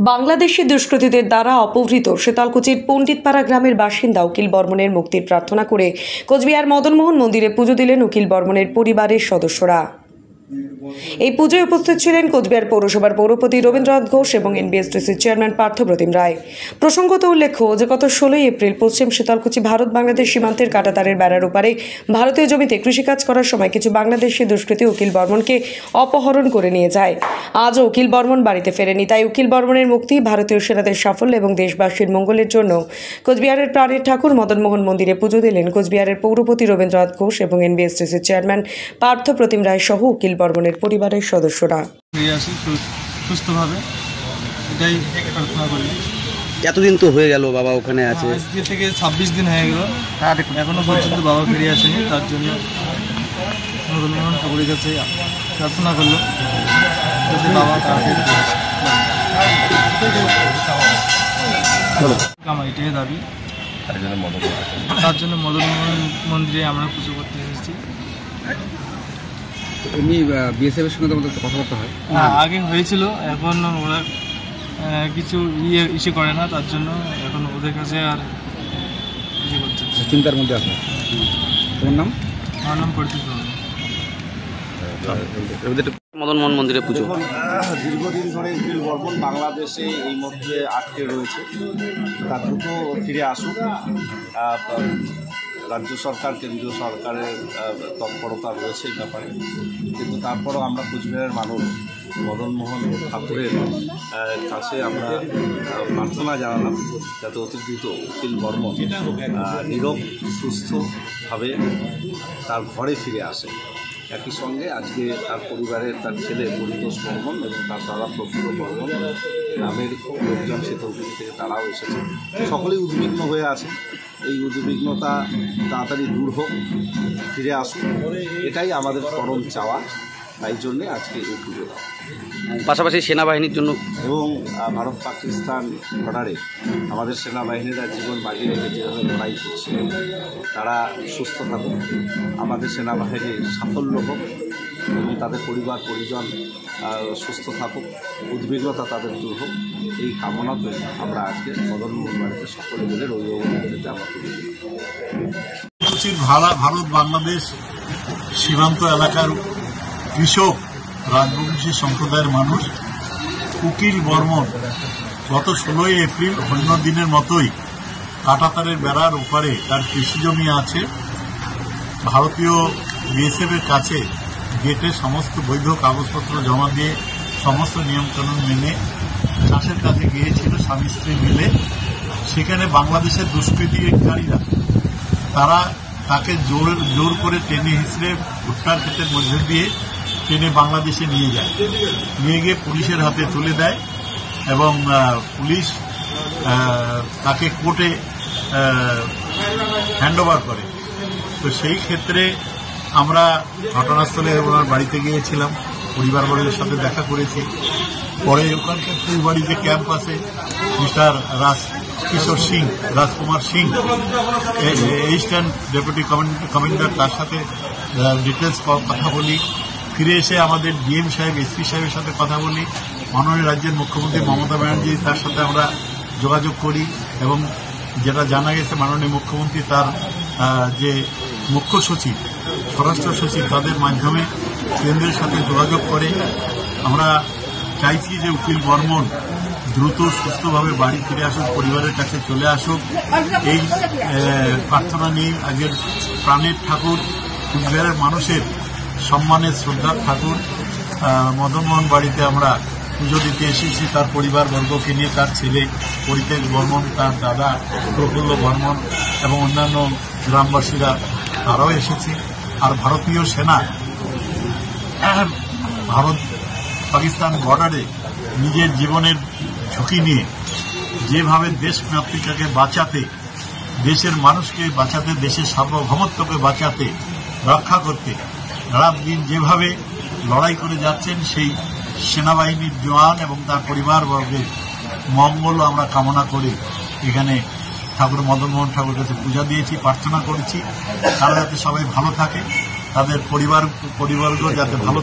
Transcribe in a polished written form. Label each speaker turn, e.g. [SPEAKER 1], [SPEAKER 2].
[SPEAKER 1] বাংলাদেশি দুষ্কৃতীদের দ্বারা অপহৃত শীতলকুচির পণ্ডিতপাড়া গ্রামের বাসিন্দা উকিল বর্মনের মুক্তির প্রার্থনা করে কোচবিহার মদনমোহন মন্দিরে পুজো দিলেন উকিল বর্মনের পরিবারের সদস্যরা। এই পুজোয় উপস্থিত ছিলেন কোচবিহার পৌরসভার পৌরপতি রবীন্দ্রনাথ ঘোষ এবং এনবিএসটিসির চেয়ারম্যান পার্থপ্রতিম রায়। প্রসঙ্গত উল্লেখ্য যে গত 16 এপ্রিল পশ্চিম শীতলকুচি ভারত বাংলাদেশ সীমান্তের কাঁটাতারের বেড়ার ওপারে ভারতীয় জমিতে কৃষিকাজ করার সময় কিছু বাংলাদেশি দুষ্কৃতী উকিল বর্মনকে অপহরণ করে নিয়ে যায়। আজও উকিল বর্মন বাড়িতে ফেরেনি, তাই উকিল বর্মনের মুক্তি, ভারতীয় সেনাদের সাফল্য এবং দেশবাসীর মঙ্গলের জন্য কোচবিহারের প্রাণের ঠাকুর মদনমোহন মন্দিরে পুজো দিলেন কোচবিহারের পৌরপতি রবীন্দ্রনাথ ঘোষ এবং এনবিএসটিসির চেয়ারম্যান পার্থপ্রতিম রায় সহ উকিল বর্মনের পরিবারের সদস্যরা।
[SPEAKER 2] সুস্থভাবে এটাই প্রার্থনা করি।
[SPEAKER 3] এতদিন তো হয়ে গেল বাবা ওখানে আছে,
[SPEAKER 2] আজকে থেকে 26 দিন হয়ে গেল, এখনো পর্যন্ত বাবা ফিরে আসেনি। তার জন্য মদনমোহন ঠাকুরের কাছে প্রার্থনা করলো যাতে বাবা তাড়াতাড়ি আসে। আমার এটাই দাবি, তার জন্য মদনমোহন মন্দিরে আমরা পুজো করতে এসেছি।
[SPEAKER 3] এমনি বিএসএফ এর সঙ্গে তোমাদের কথাবার্তা হয়?
[SPEAKER 2] না, আগে হয়েছিল, এখন ওরা কিছু ইস্যু করে না, তার জন্য এখন ওদের কাছে আর ইয়ে করছে।
[SPEAKER 3] চিন্তার মধ্যে আছে। তোমার নাম?
[SPEAKER 2] আমার নাম পরিচিত।
[SPEAKER 3] মদনমোহন মন্দিরে পুজো।
[SPEAKER 4] দীর্ঘদিন ধরে উকিল বর্মন বাংলাদেশে এই মধ্যে আটকে রয়েছে, তা দ্রুত ফিরে আসুক। রাজ্য সরকার, কেন্দ্রীয় সরকারের তৎপরতা রয়েছে এই ব্যাপারে, কিন্তু তারপরও আমরা কোচবিহারের মানুষ মদনমোহন ঠাকুরের কাছে আমরা প্রার্থনা জানালাম যাতে অতি দ্রুত উকিল বর্মন নীরব সুস্থভাবে তার ঘরে ফিরে আসে। একই সঙ্গে আজকে তার পরিবারের, তার ছেলে পরিতোষ বর্মন এবং তার দাদা প্রফুল্ল বর্মন, গ্রামের লোকজন শীতলকুচি থেকে তারাও এসেছে। সকলেই উদ্বিগ্ন হয়ে আছে। এই উদ্বিগ্নতা তাড়াতাড়ি দূর হোক, ফিরে আসুক, এটাই আমাদের পরম চাওয়া। তাই জন্যে আজকে এই পুজো দেওয়া।
[SPEAKER 3] পাশাপাশি সেনাবাহিনীর জন্য
[SPEAKER 4] এবং ভারত পাকিস্তান বর্ডারে আমাদের সেনাবাহিনীরা জীবন বাজি রেখে যেভাবে লড়াই করছে, তারা সুস্থ থাকুক, আমাদের সেনাবাহিনীর সাফল্য হোক এবং তাদের পরিবার পরিজন সুস্থ থাকুক, উদ্বিগ্নতা তাদের দূর হোক, এই কামনাতে আমরা আজকে মদনমোহন বাড়িতে সকলে মিলে রবিবারে আমরা পুজো দিই।
[SPEAKER 5] ভারত বাংলাদেশ সীমান্ত এলাকার কৃষক রাজবংশী সম্প্রদায়ের মানুষ উকিল বর্মন গত 16 এপ্রিল অন্য দিনের মতোই কাঁটাতারের বেড়ার ওপারে তার কৃষি জমি আছে, ভারতীয় বিএসএফ এর কাছে গেটে সমস্ত বৈধ কাগজপত্র জমা দিয়ে সমস্ত নিয়মকানুন মেনে চাষের কাজে গিয়েছিল স্বামী স্ত্রী মিলে। সেখানে বাংলাদেশের দুষ্কৃতিকারীরা তারা তাকে জোর করে টেনে হিঁচড়ে ভুট্টার ক্ষেতের মধ্যে দিয়ে টেনে বাংলাদেশে নিয়ে যায়, নিয়ে গিয়ে পুলিশের হাতে তুলে দেয় এবং পুলিশ তাকে কোর্টে হ্যান্ডওভার করে। তো সেই ক্ষেত্রে আমরা ঘটনাস্থলে ওনার বাড়িতে গিয়েছিলাম, পরিবারবর্গের সাথে দেখা করেছি। পরে ওখানকার বাড়ি যে ক্যাম্প আছে, মিস্টার রাজকুমার সিং, ইস্টার্ন ডেপুটি কমান্ডার, তার সাথে ডিটেলস কথা বলি। ফিরে এসে আমাদের ডিএম সাহেব, এসপি সাহেবের সাথে কথা বলি। মাননীয় রাজ্যের মুখ্যমন্ত্রী মমতা ব্যানার্জি, তার সাথে আমরা যোগাযোগ করি এবং যেটা জানা গেছে মাননীয় মুখ্যমন্ত্রী তার যে মুখ্য সচিব, স্বরাষ্ট্র সচিব, তাদের মাধ্যমে কেন্দ্রের সাথে যোগাযোগ করে আমরা চাইছি যে উকিল বর্মন দ্রুত সুস্থভাবে বাড়ি ফিরে আসুক, পরিবারের কাছে চলে আসুক। এই প্রার্থনা নিয়ে আজকের প্রাণের ঠাকুর, কোচবিহারের মানুষের সম্মানের শ্রদ্ধার ঠাকুর মদনমোহন বাড়িতে আমরা পুজো দিতে এসেছি। তার পরিবারবর্গকে নিয়ে, তার ছেলে পরিতেশ বর্মন, তার দাদা প্রফুল্ল বর্মন এবং অন্যান্য গ্রামবাসীরা তারাও এসেছে। আর ভারতীয় সেনা ভারত পাকিস্তান বর্ডারে নিজের জীবনের ঝুঁকি নিয়ে যেভাবে দেশ মাতৃকাকে বাঁচাতে, দেশের মানুষকে বাঁচাতে, দেশের সার্বভৌমত্বকে বাঁচাতে, রক্ষা করতে রাত দিন যেভাবে লড়াই করে যাচ্ছেন, সেই সেনাবাহিনীর জওয়ান এবং তার পরিবারবর্গের মঙ্গল আমরা কামনা করে এখানে ঠাকুর মদনমোহন ঠাকুরের কাছে পূজা দিয়েছি, প্রার্থনা করেছি তারা যাতে সবাই ভালো থাকে, তাদের পরিবারবর্গ যাতে ভালো